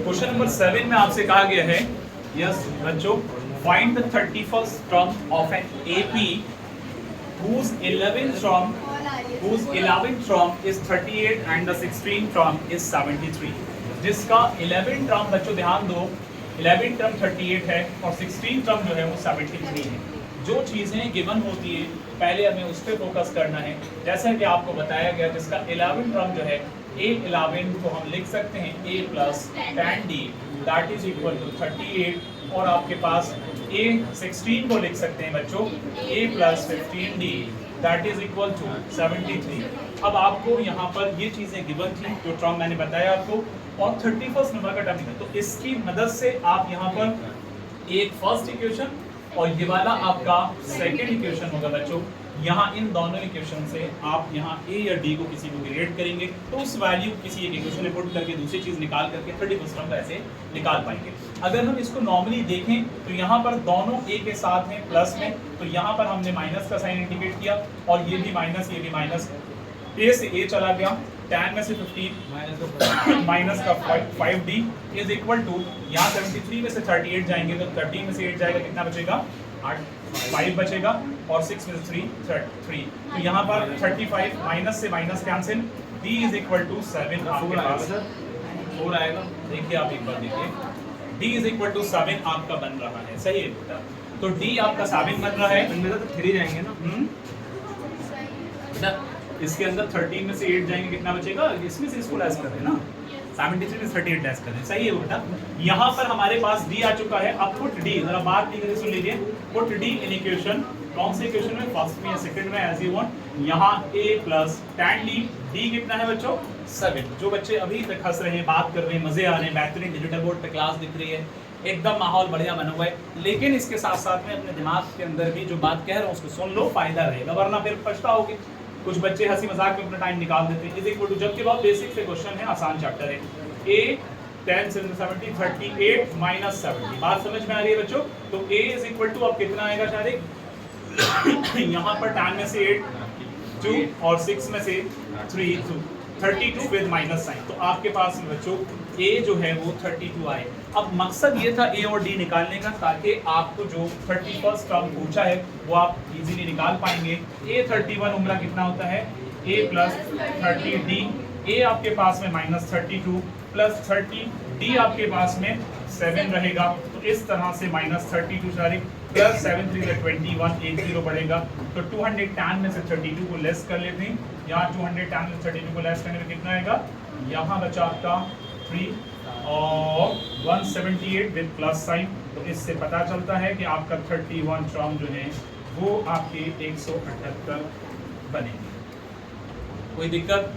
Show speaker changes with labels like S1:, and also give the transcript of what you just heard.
S1: Question number 7 में आपसे कहा गया है, यस बच्चों, find the 31st term of an AP whose 11th term is 38 and the 16th term is 73। जिसका 11th टर्म बच्चों ध्यान दो, 11th टर्म 38 है और 16th टर्म जो है वो 73 है। जो चीज़ें गिवन होती है पहले हमें उस पर फोकस करना है। जैसा कि आपको बताया गया, जिसका 11th टर्म जो है A11 को हम लिख सकते हैं A plus tan D that is equal to 38, और आपके पास A16 को लिख सकते हैं बच्चों A plus 15D that is equal to 73। अब आपको यहाँ पर ये चीज़ें गिवन थी जो टर्म मैंने बताया आपको, और 31st नंबर का टर्म है, तो इसकी मदद से आप यहाँ पर एक फर्स्ट इक्वेशन और ये वाला आपका सेकंड इक्वेशन होगा बच्चों। यहाँ इन दोनों इक्वेशन से आप यहाँ ए या डी को किसी को ग्रेड करेंगे तो उस वैल्यू किसी एक इक्वेशन में पुट करके दूसरी चीज़ निकाल करके 31st टर्म ऐसे निकाल पाएंगे। अगर हम इसको नॉर्मली देखें तो यहाँ पर दोनों ए के साथ हैं प्लस में, तो यहाँ पर हमने माइनस का साइन इंडिकेट किया और ये भी माइनस ये भी माइनस, ए से ए चला गया, tan में से 15 माइनस का 5d इज इक्वल टू, यहाँ 73 में से 38 जाएंगे तो 13 में से 8 जाएगा, कितना बचेगा 5 बचेगा, और 6 में से 3 तो यहाँ पर 35 माइनस से minus cancel, d is equal to 7 आपके पास 4 आएगा। देखिए आप एक बार देखिए, d इज इक्वल टू 7 आपका बन रहा है, सही है बेटा। तो d आपका 7 बन रहा है, इनमें तो 3 जाएंगे ना, इसके अंदर 13 में से 8 जाएंगे, कितना बचेगा, इसमें से इसको लेस कर दें ना, 73 में 38 लेस कर दें, सही है बेटा। यहाँ पर हमारे पास d आ चुका है। अब पुट d, जरा बात नहीं करके सुन लीजिए, पुट d इन इक्वेशन, कौन से इक्वेशन में, फर्स्ट में या सेकंड में, एज यू वांट। यहाँ a प्लस tan d कितना है बच्चों 7। जो बच्चे अभी तक हंस रहे हैं, बात कर रहे हैं, मजे आ रहे हैं, बेहतरीन डिजिटल बोर्ड पे क्लास दिख रही है, एकदम माहौल बढ़िया बना हुआ है, लेकिन इसके साथ साथ में अपने दिमाग के अंदर भी जो बात कह रहा हूँ उसको सुन लो, फायदा रहेगा, वरना फिर पछताओगे। कुछ बच्चे हंसी मजाक में अपना टाइम निकाल देते हैं। इज इक्वल टू, जबकि बहुत बेसिक से क्वेश्चन है, आसान चैप्टर है। a 10 70 38 माइनस 70, बात समझ में आ रही है बच्चों। तो a इज इक्वल टू अब कितना आएगा शायद यहाँ पर tan में से 8 2 और 6 में से 3 2 32 विद माइनस साइन, तो आपके पास में बच्चों a जो है वो 32 आए। अब मकसद ये था a और d निकालने का, ताकि आपको जो 31st टर्म पूछा है वो आप इजीली निकाल पाएंगे। a 31 उम्र कितना होता है, a प्लस 30d, a आपके पास में माइनस 32 प्लस 30, d आपके पास में 7 रहेगा, तो इस तरह से माइनस 32 सारी प्लस 7 3 21 एक 0 बढ़ेगा, तो 210 में से 32 को लेस कर लेते हैं। यहाँ 210 में 32 को लेस करने में कितना आएगा, यहाँ बचा आपका 3 और 178 विद प्लस साइन, तो इससे पता चलता है कि आपका 31 टर्म जो है वो आपके 178 बनेंगे। कोई दिक्कत?